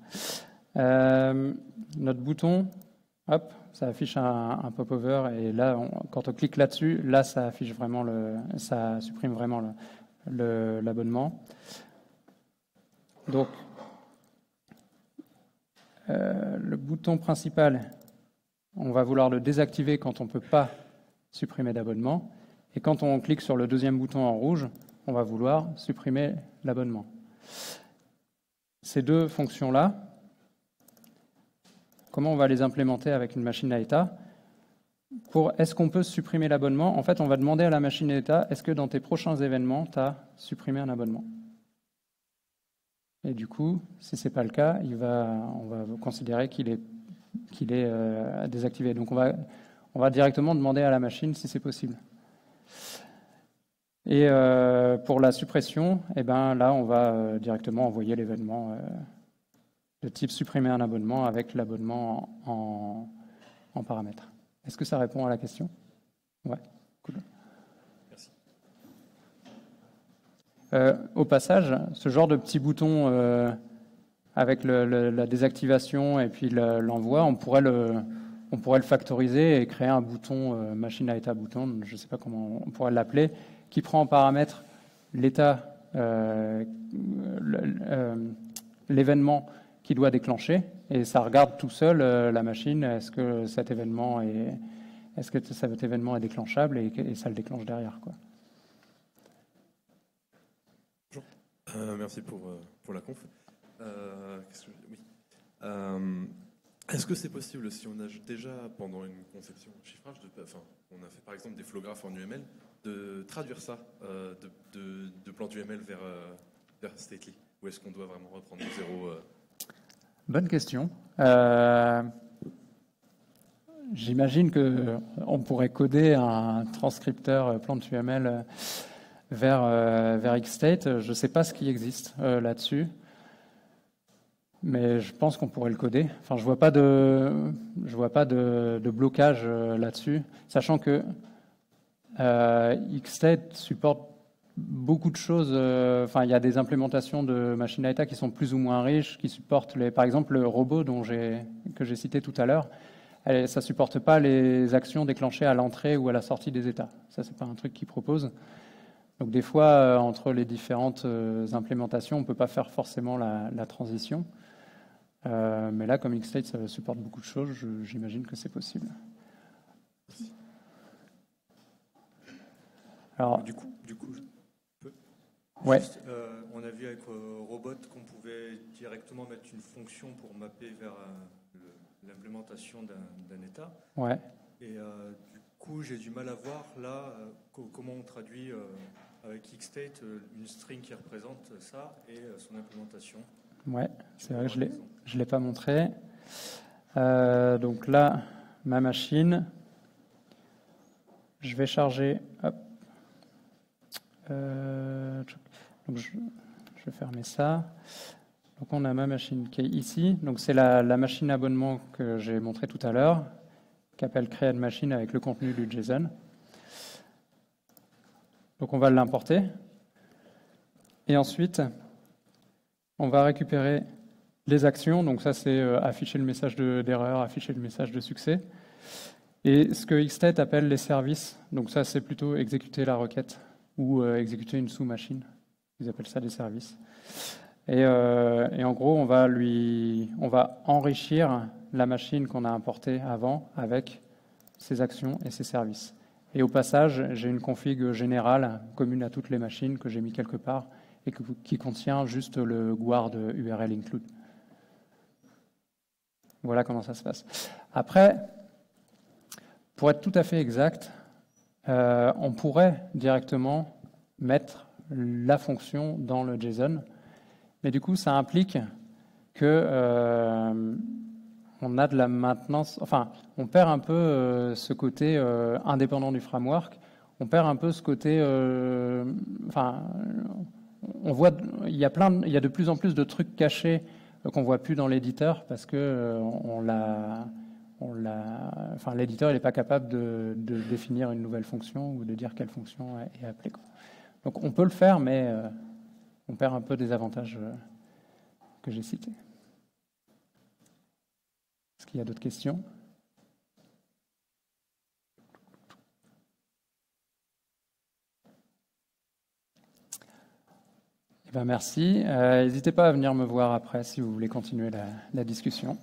Notre bouton, hop, ça affiche un popover et là, quand on clique là-dessus, là, ça affiche vraiment ça supprime vraiment l'abonnement. Donc, le bouton principal, on va vouloir le désactiver quand on ne peut pas supprimer d'abonnement. Et quand on clique sur le deuxième bouton en rouge, on va vouloir supprimer l'abonnement. Ces deux fonctions-là, comment on va les implémenter avec une machine à état? Est-ce qu'on peut supprimer l'abonnement? En fait, on va demander à la machine à état, est-ce que dans tes prochains événements, tu as supprimé un abonnement? Et du coup, si ce n'est pas le cas, on va considérer qu'il est désactivé. Donc on va directement demander à la machine si c'est possible. Et pour la suppression, eh ben, là, on va directement envoyer l'événement de type supprimer un abonnement avec l'abonnement en paramètre. Est-ce que ça répond à la question? Ouais, cool. Merci. Au passage, ce genre de petit bouton avec la désactivation et puis l'envoi, on pourrait le factoriser et créer un bouton machine à état bouton, je ne sais pas comment on pourrait l'appeler, qui prend en paramètre l'état, l'événement qui doit déclencher, et ça regarde tout seul la machine, est-ce que cet événement est déclenchable, et ça le déclenche derrière, quoi. Merci pour la conf. Est-ce que c'est possible, si on a déjà pendant une conception chiffrage, on a fait par exemple des flowgraphes en UML, de traduire ça de plan UML vers Stately? Ou est-ce qu'on doit vraiment reprendre de zéro Bonne question. J'imagine qu'on pourrait coder un transcripteur plan UML vers Xstate. Je ne sais pas ce qui existe là-dessus, mais je pense qu'on pourrait le coder. Enfin, je vois pas de blocage là-dessus, sachant que Xstate supporte beaucoup de choses. Il y a des implémentations de machine à état qui sont plus ou moins riches, qui supportent par exemple le robot que j'ai cité tout à l'heure. Ça supporte pas les actions déclenchées à l'entrée ou à la sortie des états. Ça, c'est pas un truc qu'il propose. Donc des fois, entre les différentes implémentations, on ne peut pas faire forcément la transition. Mais là, comme Xstate, ça supporte beaucoup de choses, j'imagine que c'est possible. Alors, du coup, je peux. Ouais. Juste, on a vu avec Robot qu'on pouvait directement mettre une fonction pour mapper vers l'implémentation d'un état. Ouais. Et du coup, j'ai du mal à voir là comment on traduit avec Xstate une string qui représente ça et son implémentation. Ouais, c'est vrai que je l'ai pas montré. Donc là, ma machine, je vais charger. Hop. Donc je vais fermer ça. Donc on a ma machine qui est ici. Donc c'est la machine abonnement que j'ai montré tout à l'heure, qui appelle create machine avec le contenu du JSON. Donc on va l'importer. Et ensuite, on va récupérer les actions. Donc ça, c'est afficher le message d'erreur, afficher le message de succès. Et ce que Xstate appelle les services. Donc ça, c'est plutôt exécuter la requête ou exécuter une sous-machine. Ils appellent ça des services. Et en gros, on va enrichir la machine qu'on a importée avant avec ses actions et ses services. Et au passage, j'ai une config générale commune à toutes les machines que j'ai mis quelque part et qui contient juste le guard URL include. Voilà comment ça se passe. Après, pour être tout à fait exact, on pourrait directement mettre la fonction dans le JSON, mais du coup, ça implique que on a de la maintenance, enfin, on perd un peu ce côté indépendant du framework, on perd un peu ce côté, enfin, on voit, il y a de plus en plus de trucs cachés qu'on voit plus dans l'éditeur parce que enfin, l'éditeur il n'est pas capable de définir une nouvelle fonction ou de dire quelle fonction est appelée, quoi. Donc on peut le faire, mais on perd un peu des avantages que j'ai cités. Est-ce qu'il y a d'autres questions ? Eh bien, merci. N'hésitez pas à venir me voir après si vous voulez continuer la discussion.